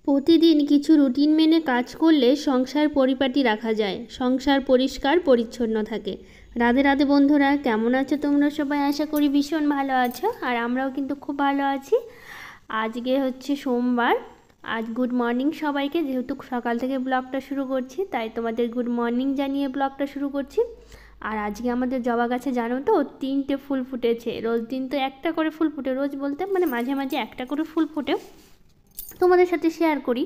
প্রতিদিন কিছু রুটিন মেনে কাজ করলে সংসার পরিপাটি রাখা যায়, সংসার পরিষ্কার পরিচ্ছন্ন থাকে। রাধে রাধে বন্ধুরা, কেমন আছো তোমরা সবাই? আশা করি ভীষণ ভালো আছো, আর আমরাও কিন্তু খুব ভালো আছি। আজকে হচ্ছে সোমবার। আজ গুড মর্নিং সবাইকে। যেহেতু সকাল থেকে ব্লগটা শুরু করছি, তাই তোমাদের গুড মর্নিং জানিয়ে ব্লগটা শুরু করছি। আর আজকে আমাদের জবা গাছে জানো তো 3টে ফুল ফুটেছে। রোজ দিন তো একটা করে ফুল ফুটে, রোজ বলতে মানে মাঝে মাঝে একটা করে ফুল ফোটে, তোমাদের সাথে শেয়ার করি।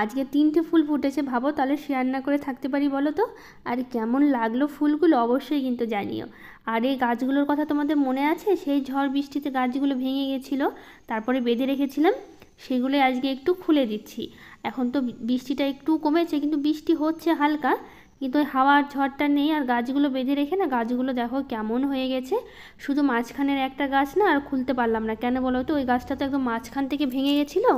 আজকে 3টে ফুল ফুটেছে, ভাবো তাহলে শেয়ার না করে থাকতে পারি বলো তো? আর কেমন লাগলো ফুলগুলো অবশ্যই কিন্তু জানিও। আর এই গাছগুলোর কথা তোমাদের মনে আছে? সেই ঝড় বৃষ্টিতে গাছগুলো ভেঙে গেছিলো, তারপরে বেঁধে রেখেছিলাম, সেগুলো আজকে একটু খুলে দিচ্ছি। এখন তো বৃষ্টিটা একটু কমেছে, কিন্তু বৃষ্টি হচ্ছে হালকা, কিন্তু ওই হাওয়ার ঝড়টা নেই। আর গাছগুলো বেঁধে রেখে না, গাছগুলো দেখো কেমন হয়ে গেছে। শুধু মাঝখানের একটা গাছ না আর খুলতে পারলাম না, কেন বলো তো? ওই গাছটা তো একদম মাঝখান থেকে ভেঙে গেছিলো।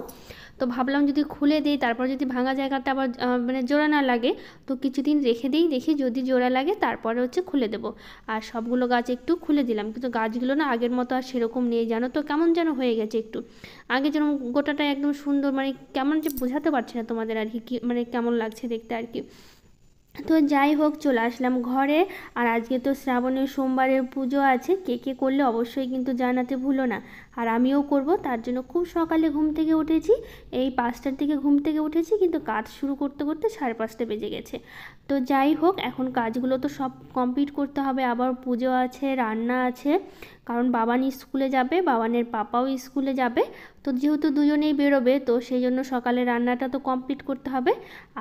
তো ভাবলাম যদি খুলে দিই, তারপর যদি ভাঙা জায়গাটা আবার মানে জোড়া না লাগে, তো কিছুদিন রেখে দিই, দেখি যদি জোড়া লাগে তারপরে হচ্ছে খুলে দেবো। আর সবগুলো গাছ একটু খুলে দিলাম, কিন্তু গাছগুলো না আগের মতো আর সেরকম নেই, জানো তো, কেমন যেন হয়ে গেছে একটু। আগে যেরকম গোটাটা একদম সুন্দর, মানে কেমন যে বোঝাতে পারছি না তোমাদের আর কি, মানে কেমন লাগছে দেখতে আর কি। তো যাই হোক, চলে আসলাম ঘরে। আর আজকে তো শ্রাবণের সোমবারের পুজো আছে, কে কে করলে অবশ্যই কিন্তু জানাতে ভুলো না। আর আমিও করব, তার জন্য খুব সকালে ঘুম থেকে উঠেছি। এই 5টার দিকে ঘুম থেকে উঠেছি, কিন্তু কাজ শুরু করতে করতে 5:30 বেজে গেছে। তো যাই হোক, এখন কাজগুলো তো সব কমপ্লিট করতে হবে, আবার পুজো আছে, রান্না আছে, কারণ বাবান স্কুলে যাবে, বাবানের পাপাও স্কুলে যাবে। তো যেহেতু দুজনেই বেরোবে, তো সেই জন্য সকালে রান্নাটা তো কমপ্লিট করতে হবে।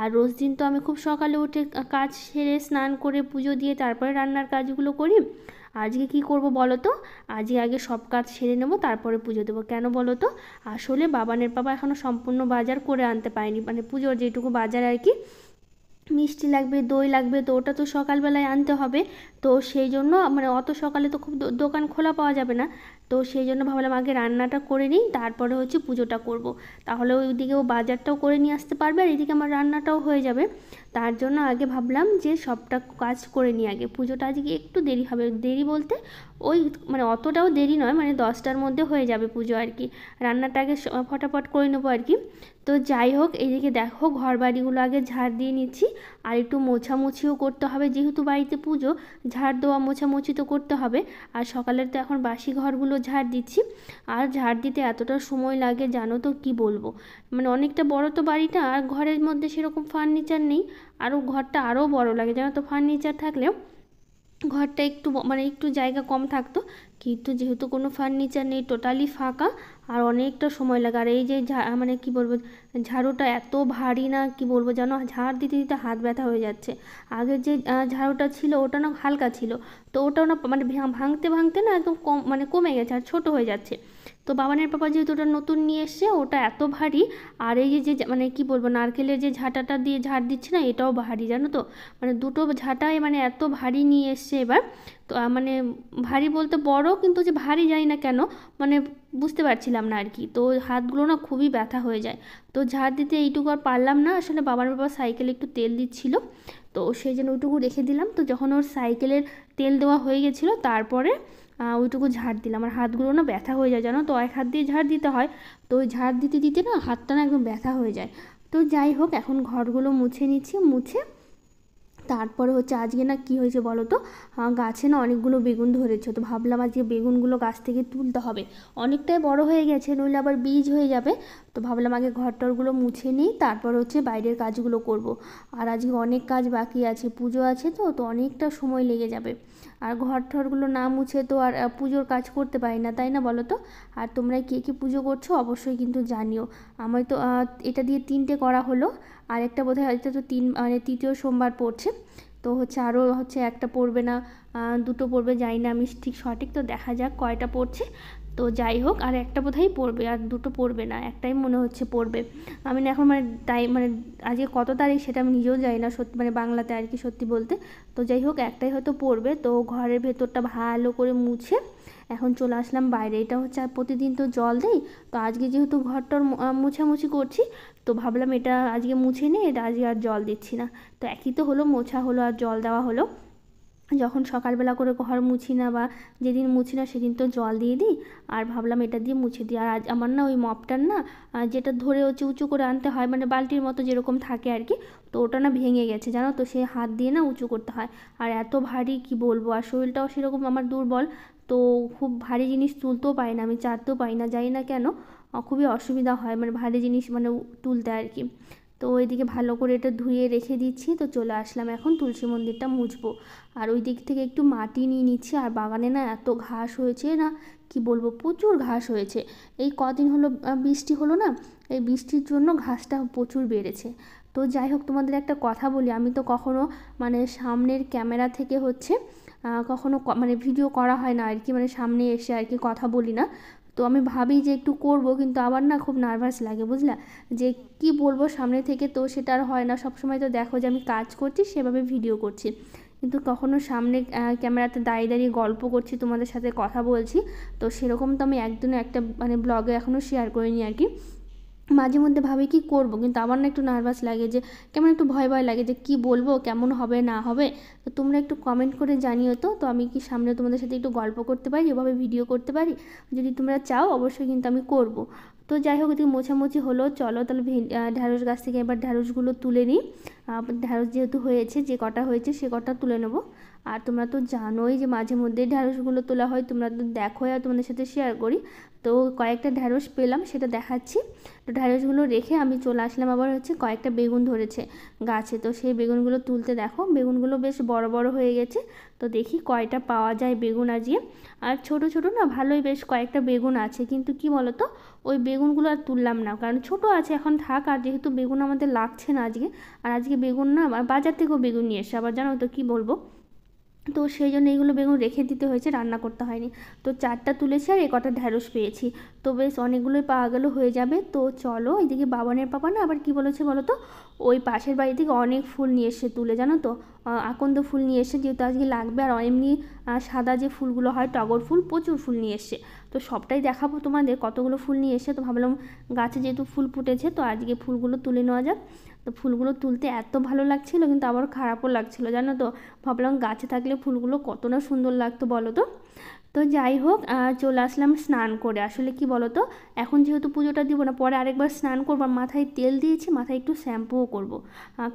আর রোজ দিন তো আমি খুব সকালে উঠে কাজ সেরে স্নান করে পুজো দিয়ে তারপরে রান্নার কাজগুলো করি। আজকে কি করব বলো তো? আজকে আগে সব কাজ সেরে নেব, তারপরে পুজো দেবো। কেন বলো তো? আসলে বাবানের পাপা এখনও সম্পূর্ণ বাজার করে আনতে পারেনি, মানে পুজোর যেটুকু বাজার আর কি, মিষ্টি লাগবে, দই লাগবে, তো ওটা তো সকালবেলায় আনতে হবে। তো সেই জন্য মানে অত সকালে তো খুব দোকান খোলা পাওয়া যাবে না। তো সেই জন্য ভাবলাম আগে রান্নাটা করে নিই, তারপরে হচ্ছে পুজোটা করব। তাহলে ওইদিকে ও বাজারটাও করে নিয়ে আসতে পারবে, আর এদিকে আমার রান্নাটাও হয়ে যাবে। তার জন্য আগে ভাবলাম যে সবটা কাজ করে নিই আগে। পুজোটা আজকে একটু দেরি হবে, দেরি বলতে ওই মানে অতটাও দেরি নয়, মানে 10টার মধ্যে হয়ে যাবে পুজো আর কি। রান্নাটা আগে ফটাফট করে নেবো আর কি। তো যাই হোক, এইদিকে দেখো ঘর বাড়িগুলো আগে ঝাড় দিয়ে নিচ্ছি। আর একটু মোছামুছিও করতে হবে, যেহেতু বাড়িতে পুজো, ঝাড় দেওয়া মোছামুছি তো করতে হবে। আর সকালের তো এখন বাসি ঘরগুলো ঝাড় দিচ্ছি। আর ঝাড় দিতে এতটা সময় লাগে জানো তো, কি বলবো। মানে অনেকটা বড় তো বাড়িটা, আর ঘরের মধ্যে সেরকম ফার্নিচার নেই। আরও ঘরটা আরও বড় লাগে জানো তো, ফার্নিচার থাকলেও ঘরটা একটু মানে একটু জায়গা কম থাকতো। কিন্তু যেহেতু কোনো ফার্নিচার নেই, টোটালি ফাঁকা, আর অনেকটা সময় লাগে। আর এই যে মানে কি বলবো, ঝাড়ুটা এত ভারী না, কি বলবো জানো, ঝাড় দিতে দিতে হাত ব্যথা হয়ে যাচ্ছে। আগের যে ঝাড়ুটা ছিল ওটা না হালকা ছিল, তো ওটাও না মানে ভাঙতে ভাঙতে না একদম কম মানে কমে গেছে আর ছোট হয়ে যাচ্ছে। তো বাবানের পাপা যেহেতু ওটা নতুন নিয়ে এসছে, ওটা এত ভারী। আর এই যে মানে কি বলবো, নারকেলের যে ঝাঁটাটা দিয়ে ঝাড় দিচ্ছে না, এটাও ভারী জানো তো। মানে দুটো ঝাঁটাই মানে এত ভারী নিয়ে এসছে এবার। তো মানে ভারী বলতে বড়, কিন্তু যে ভারী যায় না কেন, মানে বুঝতে পারছিলাম না আর কি। তো হাতগুলো না খুবই ব্যথা হয়ে যায়। তো ঝাড় দিতে এইটুকু আর পারলাম না। আসলে বাবার বাবা সাইকেলে একটু তেল দিচ্ছিল, তো সেই জন্য ওইটুকু রেখে দিলাম। তো যখন ওর সাইকেলের তেল দেওয়া হয়ে গেছিলো, তারপরে ওইটুকু ঝাড় দিলাম। আর হাতগুলো না ব্যথা হয়ে যায় জানো তো, এক হাত দিয়ে ঝাড় দিতে হয়। তো ওই ঝাড় দিতে দিতে না হাতটা না একদম ব্যথা হয়ে যায়। তো যাই হোক, এখন ঘরগুলো মুছে নিচ্ছি, মুছে তারপরে হচ্ছে আজকে না কি হয়েছে বলো তো, গাছে না অনেকগুলো বেগুন ধরেছে। তো ভাবলাম আজকে বেগুনগুলো গাছ থেকে তুলতে হবে, অনেকটাই বড় হয়ে গেছে, নইলে আবার বীজ হয়ে যাবে। তো ভাবলাম আগে ঘরটরগুলো মুছে নিই, তারপর হচ্ছে বাইরের কাজগুলো করব। আর আজকে অনেক কাজ বাকি আছে, পুজো আছে, তো তো অনেকটা সময় লেগে যাবে। আর ঘরটরগুলো না মুছে তো আর পুজোর কাজ করতে পারি না, তাই না বলো তো? আর তোমরা কে কে পুজো করছো অবশ্যই কিন্তু জানিও। আমার তো এটা দিয়ে 3টে করা হলো, আর একটা বোধহয় এটা তো মানে তৃতীয় সোমবার পড়ছে। তো হচ্ছে আরও হচ্ছে একটা পড়বে না, দুটো পড়বে, জানি না আমি ঠিক সঠিক, তো দেখা যাক কয়টা পড়ছে। তো যাই হোক, আর একটা বোধহয় পড়বে, আর দুটো পড়বে না, একটাই মনে হচ্ছে পড়বে। আমি না এখন মানে মানে আজকে কত তারিখ সেটা আমি নিজেও জানি না সত্যি, মানে বাংলাতে আর কি সত্যি বলতে। তো যাই হোক, একটাই হয়তো পড়বে। তো ঘরের ভেতরটা ভালো করে মুছে এখন চলে আসলাম বাইরে। এটা হচ্ছে আর প্রতিদিন তো জল দেই, তো আজকে যেহেতু ঘরটার মুছামুছি করছি, তো ভাবলাম এটা আজকে মুছে নিই, এটা আজকে আর জল দিচ্ছি না। তো একই তো হলো, মোছা হলো আর জল দেওয়া হলো। যখন সকালবেলা করে ঘর মুছি না বা যেদিন মুছি না সেদিন তো জল দিয়ে দিই, আর ভাবলাম এটা দিয়ে মুছে দিই। আর আজ আমার না ওই মপটার না যেটা ধরে হচ্ছে উঁচু করে আনতে হয়, মানে বালতির মতো যেরকম থাকে আর কি, তো ওটা না ভেঙে গেছে জানো তো, সে হাত দিয়ে না উঁচু করতে হয়। আর এত ভারী কি বলবো, আর শরীরটাও সেরকম আমার দুর্বল, তো খুব ভারী জিনিস তুলতেও পারি না, আমি চাটতেও পারি না, জানি না কেন খুবই অসুবিধা হয় মানে ভারী জিনিস মানে তুলতে আর কি। তো ওইদিকে ভালো করে এটা ধুয়ে রেখে দিচ্ছি। তো চলে আসলাম এখন তুলসী মন্দিরটা মুছবো। আর ওই দিক থেকে একটু মাটি নিয়ে নিচ্ছি। আর বাগানে না এত ঘাস হয়েছে না কি বলবো, প্রচুর ঘাস হয়েছে। এই কদিন হলো বৃষ্টি হলো না, এই বৃষ্টির জন্য ঘাসটা প্রচুর বেড়েছে। তো যাই হোক, তোমাদের একটা কথা বলি, আমি তো কখনো মানে সামনের ক্যামেরা থেকে হচ্ছে কখনো মানে ভিডিও করা হয় না আর কি, মানে সামনে এসে আর কি কথা বলি না। তো আমি ভাবি যে একটু করব, কিন্তু আবার না খুব নার্ভাস লাগে বুঝলা, যে কি বলবো সামনে থেকে, তো সেটা আর হয় না। সবসময় তো দেখো যে আমি কাজ করছি সেভাবে ভিডিও করছি, কিন্তু কখনো সামনে ক্যামেরাতে দাঁড়িয়ে দাঁড়িয়ে গল্প করছি, তোমাদের সাথে কথা বলছি, তো সেরকম তো আমি একদিনও একটা মানে ব্লগে এখনও শেয়ার করিনি আর কি। মাঝে মধ্যে ভাবি কি করব, কিন্তু আমার না একটু নার্ভাস লাগে, যে কেমন একটু ভয় ভয় লাগে যে কি বলবো, কেমন হবে না হবে। তো তোমরা একটু কমেন্ট করে জানিও তো আমি কি সামনে তোমাদের সাথে একটু গল্প করতে পারি, এভাবে ভিডিও করতে পারি? যদি তোমরা চাও অবশ্যই কিন্তু আমি করব। তো যাই হোক, এদিকে মোছামুছি হলো, চলো তাহলে ঢ্যাঁড়স গাছ থেকে এবার ঢ্যাঁড়সগুলো তুলে নিই। ঢ্যাঁড়স যেহেতু হয়েছে, যে কটা হয়েছে সে কটা তুলে নেবো। আর তোমরা তো জানোই যে মাঝে মধ্যে ঢ্যাঁড়সগুলো তোলা হয়, তোমরা তো দেখোই আর তোমাদের সাথে শেয়ার করি। তো কয়েকটা ঢ্যাঁড়স পেলাম, সেটা দেখাচ্ছি। তো ঢ্যাঁড়সগুলো রেখে আমি চলে আসলাম, আবার হচ্ছে কয়েকটা বেগুন ধরেছে গাছে, তো সেই বেগুনগুলো তুলতে দেখো বেগুনগুলো বেশ বড় বড় হয়ে গেছে। তো দেখি কয়টা পাওয়া যায় বেগুন আজকে। আর ছোট ছোট না ভালোই বেশ কয়েকটা বেগুন আছে, কিন্তু কি বলতো, ওই বেগুনগুলো আর তুললাম না, কারণ ছোট আছে এখন থাক। আর যেহেতু বেগুন আমাদের লাগছে না আজকে, আর আজকে বেগুন না বাজার থেকেও বেগুন নিয়ে এসে, আবার জানো তো কী বলবো, তো সেই জন্য এইগুলো বেগুন রেখে দিতে হয়েছে, রান্না করতে হয়নি। তো 4টা তুলেছি আর কটা ঢ্যাঁড়স পেয়েছি, তো বেশ অনেকগুলোই পাওয়া গেল, হয়ে যাবে। তো চলো, এদিকে বাবানের পাপা না আবার কি বলেছে বলো তো, ওই পাশের বাড়ি থেকে অনেক ফুল নিয়ে এসে তুলে, জানো তো, আকন্দ ফুল নিয়ে এসে, যেহেতু আজকে লাগবে। আর এমনি সাদা যে ফুলগুলো হয় টগর ফুল, প্রচুর ফুল নিয়ে এসছে। তো সবটাই দেখাবো তোমাদের কতগুলো ফুল নিয়ে এসে। তো ভাবলাম গাছে যেহেতু ফুল ফুটেছে, তো আজকে ফুলগুলো তুলে নেওয়া যাক। তো ফুলগুলো তুলতে এত ভালো লাগছিলো, কিন্তু আবার খারাপও লাগছিলো জানো তো, ভাবলাম গাছে থাকলে ফুলগুলো কত না সুন্দর লাগতো বলো তো। তো যাই হোক, চলে আসলাম স্নান করে। আসলে কি বলো তো, এখন যেহেতু পুজোটা দিব না, পরে আরেকবার স্নান করবো, মাথায় তেল দিয়েছি, মাথায় একটু শ্যাম্পুও করবো,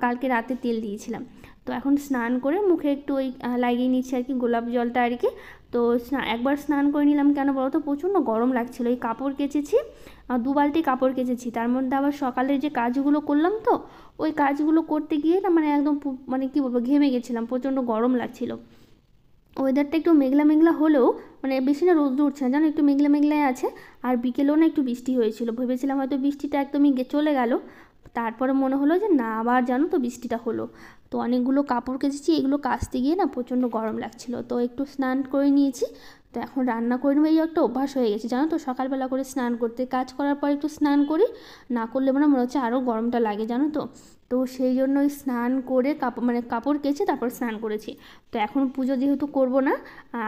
কালকে রাতে তেল দিয়েছিলাম। তো এখন স্নান করে মুখে একটু ওই লাগিয়ে নিচ্ছি আর কি, গোলাপ জলটা আর কি। তো একবার স্নান করে নিলাম, কেন বলো তো, প্রচণ্ড গরম লাগছিলো। এই কাপড় কেচেছি, 2 বালতি কাপড় কেচেছি, তার মধ্যে আবার সকালের যে কাজগুলো করলাম, তো ওই কাজগুলো করতে গিয়ে না মানে একদম মানে কি বলবো, ঘেমে গেছিলাম, প্রচণ্ড গরম লাগছিল। ওয়েদারটা একটু মেঘলা মেঘলা হলেও মানে বেশি না রোদ উঠছে না জানো, একটু মেঘলা মেঘলাই আছে। আর বিকেলেও না একটু বৃষ্টি হয়েছিল, ভেবেছিলাম হয়তো বৃষ্টিটা একদমই চলে গেল, তারপরে মনে হলো যে না, আবার জানো তো বৃষ্টিটা হলো। তো অনেকগুলো কাপড় কেচেছি, এগুলো কাচতে গিয়ে না প্রচণ্ড গরম লাগছিল, তো একটু স্নান করে নিয়েছি। তো এখন রান্না করে নেবো, এই একটা অভ্যাস হয়ে গেছে জানো তো, সকালবেলা করে স্নান করতে, কাজ করার পর একটু স্নান করি, না করলে মানে মনে হচ্ছে আরও গরমটা লাগে জানো তো। তো সেই জন্য ওই স্নান করে কাপড় কেচে তারপর স্নান করেছি। তো এখন পুজো যেহেতু করব না,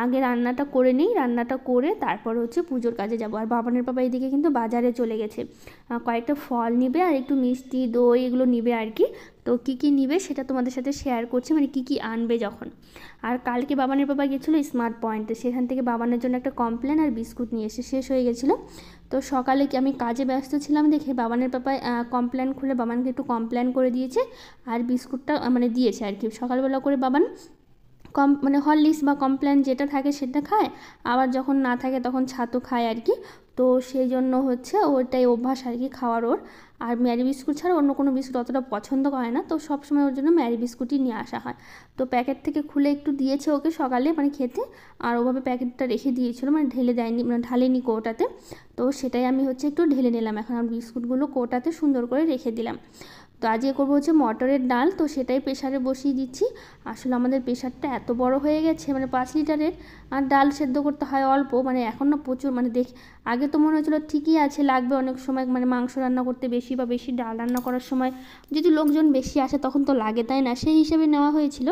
আগে রান্নাটা করে নিই, রান্নাটা করে তারপর হচ্ছে পুজোর কাজে যাব। আর বাবানের বাবা এদিকে কিন্তু বাজারে চলে গেছে, কয়েকটা ফল নিবে আর একটু মিষ্টি দই এগুলো নিবে আর কি। তো কী কী নিবে সেটা তোমাদের সাথে শেয়ার করছি, মানে কী কী আনবে যখন। আর কালকে বাবানের বাবা গেছিলো স্মার্ট পয়েন্টে, সেখান থেকে বাবানের জন্য একটা কমপ্লেন আর বিস্কুট নিয়ে এসে শেষ হয়ে গেছিলো। তো সকালে কি আমি কাজে ব্যস্ত ছিলাম দেখে বাবানের পাপায় কমপ্লেন খুলে বাবানকে একটু কমপ্লেন করে দিয়েছে, আর বিস্কুটটা মানে দিয়েছে আর কি। সকালবেলা করে বাবান মানে হরলিক্স বা কমপ্লেন যেটা থাকে সেটা খায়, আবার যখন না থাকে তখন ছাতু খায় আর কি। তো সেই জন্য হচ্ছে ওটাই অভ্যাস আর কি খাওয়ার ওর। আর ম্যারি বিস্কুট ছাড়া অন্য কোনো বিস্কুট অতটা পছন্দ করে না, তো সবসময় ওর জন্য ম্যারি বিস্কুটই নিয়ে আসা হয়। তো প্যাকেট থেকে খুলে একটু দিয়েছে ওকে সকালে মানে খেতে, আর ওভাবে প্যাকেটটা রেখে দিয়েছিলো, মানে ঢেলে দেয়নি, মানে ঢালেনি কৌটাতে। তো সেটাই আমি হচ্ছে একটু ঢেলে নিলাম, এখন আমি বিস্কুটগুলো কৌটাতে সুন্দর করে রেখে দিলাম। তো আজকে করবো হচ্ছে মটরের ডাল, তো সেটাই প্রেশারে বসিয়ে দিচ্ছি। আসলে আমাদের প্রেশারটা এত বড় হয়ে গেছে, মানে 5 লিটারের, আর ডাল সেদ্ধ করতে হয় অল্প, মানে এখন না প্রচুর মানে আগে তো মনে হচ্ছিলো ঠিকই আছে, লাগবে অনেক সময় মানে মাংস রান্না করতে বেশি বা বেশি ডাল রান্না করার সময় যদি লোকজন বেশি আসে তখন তো লাগে, তাই না, সেই হিসেবে নেওয়া হয়েছিল।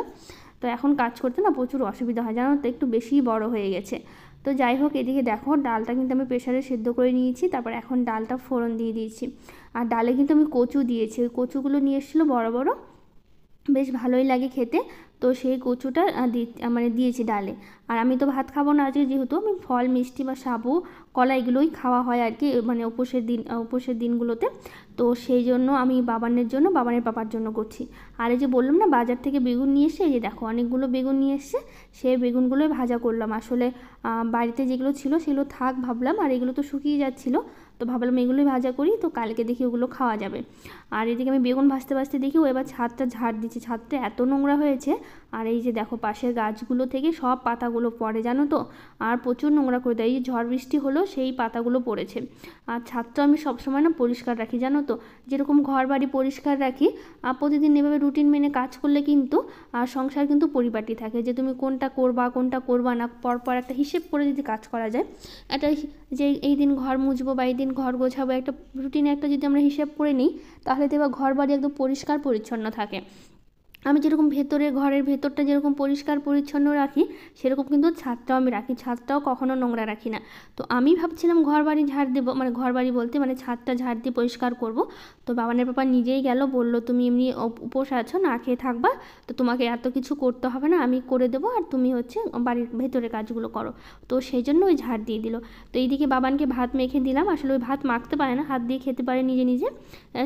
তো এখন কাজ করতে না প্রচুর অসুবিধা হয় জানো তো, একটু বেশিই বড় হয়ে গেছে। তো যাই হোক, এদিকে দেখো ডালটা কিন্তু আমি প্রেশারে সেদ্ধ করে নিয়েছি, তারপর এখন ডালটা ফোড়ন দিয়ে দিয়েছি। আর ডালে কিন্তু আমি কচু দিয়েছি, ওই কচুগুলো নিয়ে এসেছিলো বড় বড়, বেশ ভালোই লাগে খেতে। তো সেই কচুটা মানে দিয়েছি ডালে। আর আমি তো ভাত খাবো না আজকে, যেহেতু আমি ফল মিষ্টি বা সাবু কলা এগুলোই খাওয়া হয় আর কি, মানে উপোসের দিনগুলোতে। তো সেই জন্য আমি বাবানের জন্য, বাবানের পাপার জন্য করছি। আর এই যে বললাম না বাজার থেকে বেগুন নিয়ে এসে, এই যে দেখো অনেকগুলো বেগুন নিয়ে এসছে, সেই বেগুনগুলোই ভাজা করলাম। আসলে বাড়িতে যেগুলো ছিল সেগুলো থাক ভাবলাম, আর এগুলো তো শুকিয়ে যাচ্ছিলো, তো ভাবলাম এগুলোই ভাজা করি, তো কালকে দেখি ওগুলো খাওয়া যাবে। আর এদিকে আমি বেগুন ভাজতে ভাজতে দেখি ও এবার ছাদটা ঝাড় দিচ্ছে, ছাদটা এত নোংরা হয়েছে। আর এই যে দেখো পাশের গাছগুলো থেকে সব পাতাগুলো পড়ে জানো তো, আর প্রচুর নোংরা করে দেয়। এই যে ঝড় বৃষ্টি হলো সেই পাতাগুলো পড়েছে। আর ছাদটা আমি সবসময় না পরিষ্কার রাখি জানো তো, যেরকম ঘর বাড়ি পরিষ্কার রাখি, আর প্রতিদিন এভাবে রুটিন মেনে কাজ করলে কিন্তু সংসার কিন্তু পরিপাটি থাকে, যে তুমি কোনটা করবা না, পরপর একটা হিসেব করে যদি কাজ করা যায়, একটা যে এই দিন ঘর মুছবো বা এই দিন ঘর গোছাবো, একটা রুটিনে একটা যদি আমরা হিসেব করে নিই, তাহলে তো এবার ঘর বাড়ি একদম পরিষ্কার পরিচ্ছন্ন থাকে। আমি যেরকম ঘরের ভেতরটা যেরকম পরিষ্কার পরিচ্ছন্ন রাখি, সেরকম কিন্তু ছাদটাও আমি রাখি, ছাদটাও কখনো নোংরা রাখি না। তো আমি ভাবছিলাম ঘর বাড়ি ঝাড় দেবো, মানে ঘর বাড়ি বলতে মানে ছাদটা ঝাড় দিয়ে পরিষ্কার করব। তো বাবানের পাপা নিজেই গেল, বলল তুমি এমনি উপোস আছো, না খেয়ে থাকবা, তো তোমাকে এত কিছু করতে হবে না, আমি করে দেবো, আর তুমি হচ্ছে বাড়ির ভেতরের কাজগুলো করো। তো সেই জন্য ওই ঝাড় দিয়ে দিল। তো এইদিকে বাবানকে ভাত মেখে দিলাম, আসলে ওই ভাত মাখতে পারে না, হাত দিয়ে খেতে পারে নিজে নিজে।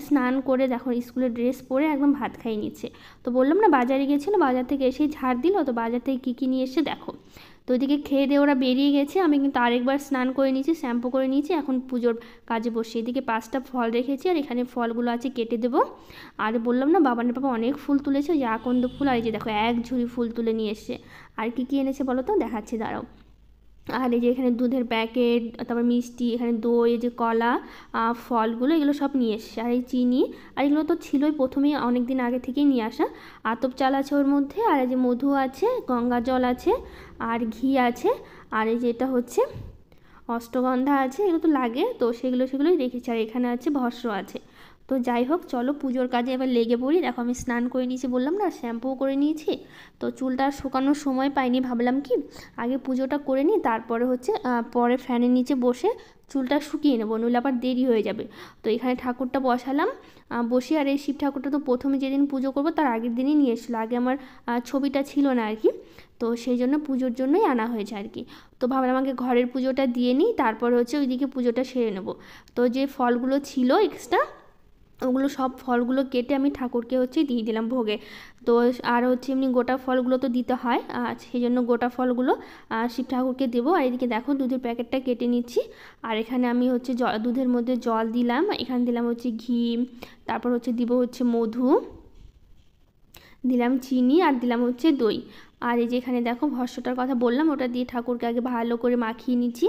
স্নান করে দেখো স্কুলের ড্রেস পরে একদম ভাত খাইয়ে নিচ্ছে। তো বললাম না বাজারে গিয়েছিলো, বাজার থেকে এসেই ঝাড় দিল। তো বাজার থেকে কী নিয়ে এসে দেখো। তো ওইদিকে খেয়ে দিয়ে ওরা বেরিয়ে গেছে, আমি কিন্তু আরেকবার স্নান করে নিয়েছি, শ্যাম্পু করে নিয়েছি, এখন পুজোর কাজে বসে। এদিকে 5টা ফল রেখেছি, আর এখানে ফলগুলো আছে কেটে দেবো। আর বললাম না বাবানের পাপা অনেক ফুল তুলেছে, ওই যে আকন্দ ফুল, আর এই যে দেখো এক ঝুড়ি ফুল তুলে নিয়ে এসছে। আর কী এনেছে বলো তো, দেখাচ্ছি দাঁড়াও। আর এই যে এখানে দুধের প্যাকেট, তারপর মিষ্টি, এখানে দই, এই যে কলা, ফলগুলো এগুলো সব নিয়ে এসছে। আর এই চিনি, আর এগুলো তো ছিলই প্রথমেই অনেক দিন আগে থেকেই নিয়ে আসা। আতপ চাল আছে ওর মধ্যে, আর এই যে মধু আছে, গঙ্গা জল আছে, আর ঘি আছে, আর এই যে এটা হচ্ছে অষ্টগন্ধা আছে, এগুলো তো লাগে, তো সেগুলোই রেখেছি। আর এখানে আছে ভস্ম আছে। তো যাই হোক চলো পুজোর কাজে এবার লেগে পড়ি। দেখো আমি স্নান করে নিয়েছি বললাম না, শ্যাম্পুও করে নিয়েছি। তো চুলটা শুকানোর সময় পাইনি, ভাবলাম কি আগে পুজোটা করে নিই, তারপরে হচ্ছে পরে ফ্যানের নিচে বসে চুলটা শুকিয়ে নেবো, নইলে আবার দেরি হয়ে যাবে। তো এখানে ঠাকুরটা বসালাম, বসে। আর এই শিব ঠাকুরটা তো প্রথমে যেদিন পুজো করবো তার আগের দিনই নিয়ে এসেছিলো, আগে আমার ছবিটা ছিল না আর কি, তো সেই জন্য পুজোর জন্যই আনা হয়েছে আর কি। তো ভাবলাম আমাকে ঘরের পুজোটা দিয়ে নিই, তারপর হচ্ছে ওইদিকে পুজোটা সেরে নেবো। তো যে ফলগুলো ছিল এক্সট্রা, ওগুলো সব ফলগুলো কেটে আমি ঠাকুরকে হচ্ছে দিয়ে দিলাম ভোগে। তো আর হচ্ছে এমনি গোটা ফলগুলো তো দিতে হয়, সেই জন্য গোটা ফলগুলো শিব ঠাকুরকে দেবো। আর এদিকে দেখো দুধের প্যাকেটটা কেটে নিচ্ছি। আর এখানে আমি হচ্ছে দুধের মধ্যে জল দিলাম, এখানে দিলাম হচ্ছে ঘি, তারপর হচ্ছে দিব হচ্ছে মধু, দিলাম চিনি, আর দিলাম হচ্ছে দই। আর এই যে এখানে দেখো ভস্মটার কথা বললাম, ওটা দিয়ে ঠাকুরকে আগে ভালো করে মাখিয়ে নিচ্ছি,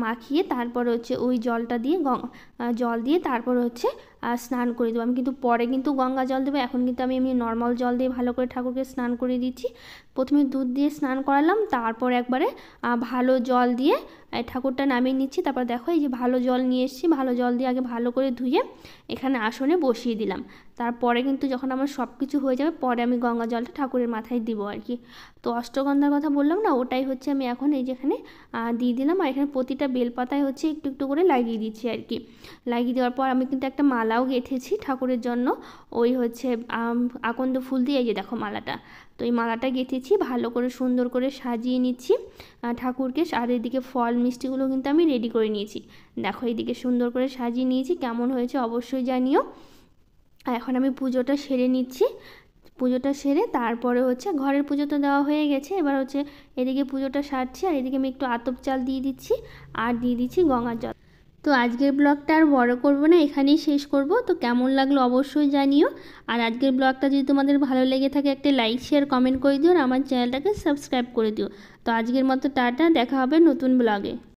মাখিয়ে তারপর হচ্ছে ওই জলটা দিয়ে জল দিয়ে তারপর হচ্ছে স্নান করে দেবো। আমি কিন্তু পরে কিন্তু গঙ্গা জল দেবো, এখন কিন্তু আমি এমনি নর্মাল জল দিয়ে ভালো করে ঠাকুরকে স্নান করে দিচ্ছি। প্রথমে দুধ দিয়ে স্নান করালাম, তারপর একবারে ভালো জল দিয়ে ঠাকুরটা নামিয়ে নিচ্ছি। তারপর দেখো এই যে ভালো জল নিয়ে এসেছি, ভালো জল দিয়ে আগে ভালো করে ধুয়ে এখানে আসনে বসিয়ে দিলাম। তারপরে কিন্তু যখন আমার সব কিছু হয়ে যাবে, পরে আমি গঙ্গা জলটা ঠাকুরের মাথায় দিব আর কি। তো অষ্টগন্ধার কথা বললাম না, ওটাই হচ্ছে আমি এখন এই যেখানে দিয়ে দিলাম। আর এখানে প্রতিটা বেলপাতায় হচ্ছে একটু একটু করে লাগিয়ে দিচ্ছি আর কি। লাগিয়ে দেওয়ার পর আমি কিন্তু একটা মালাও গেঁথেছি ঠাকুরের জন্য, ওই হচ্ছে আকন্দ ফুল দিয়ে, এই যে দেখো মালাটা। তো এই মালাটা গেঁথেছি, ভালো করে সুন্দর করে সাজিয়ে নিচ্ছি ঠাকুরকে। আর এদিকে ফল মিষ্টিগুলো কিন্তু আমি রেডি করে নিয়েছি, দেখো এইদিকে সুন্দর করে সাজিয়ে নিয়েছি। কেমন হয়েছে অবশ্যই জানিও। আর এখন আমি পুজোটা সেরে নিচ্ছি, পুজোটা সেরে তারপরে হচ্ছে ঘরের পুজো তো দেওয়া হয়ে গেছে, এবার হচ্ছে এদিকে পুজোটা সারছি। আর এদিকে আমি একটু আতপ চাল দিয়ে দিচ্ছি, আর দিয়ে দিচ্ছি গঙ্গার জল। তো আজকের ব্লগটা আর বড় করব না, এখানেই শেষ করব। তো কেমন লাগলো অবশ্যই জানিও। আর আজকের ব্লগটা যদি তোমাদের ভালো লেগে থাকে একটা লাইক শেয়ার কমেন্ট করে দিও, আর আমার চ্যানেলটাকে সাবস্ক্রাইব করে দিও। তো আজকের মতো টাটা, দেখা হবে নতুন ব্লগে।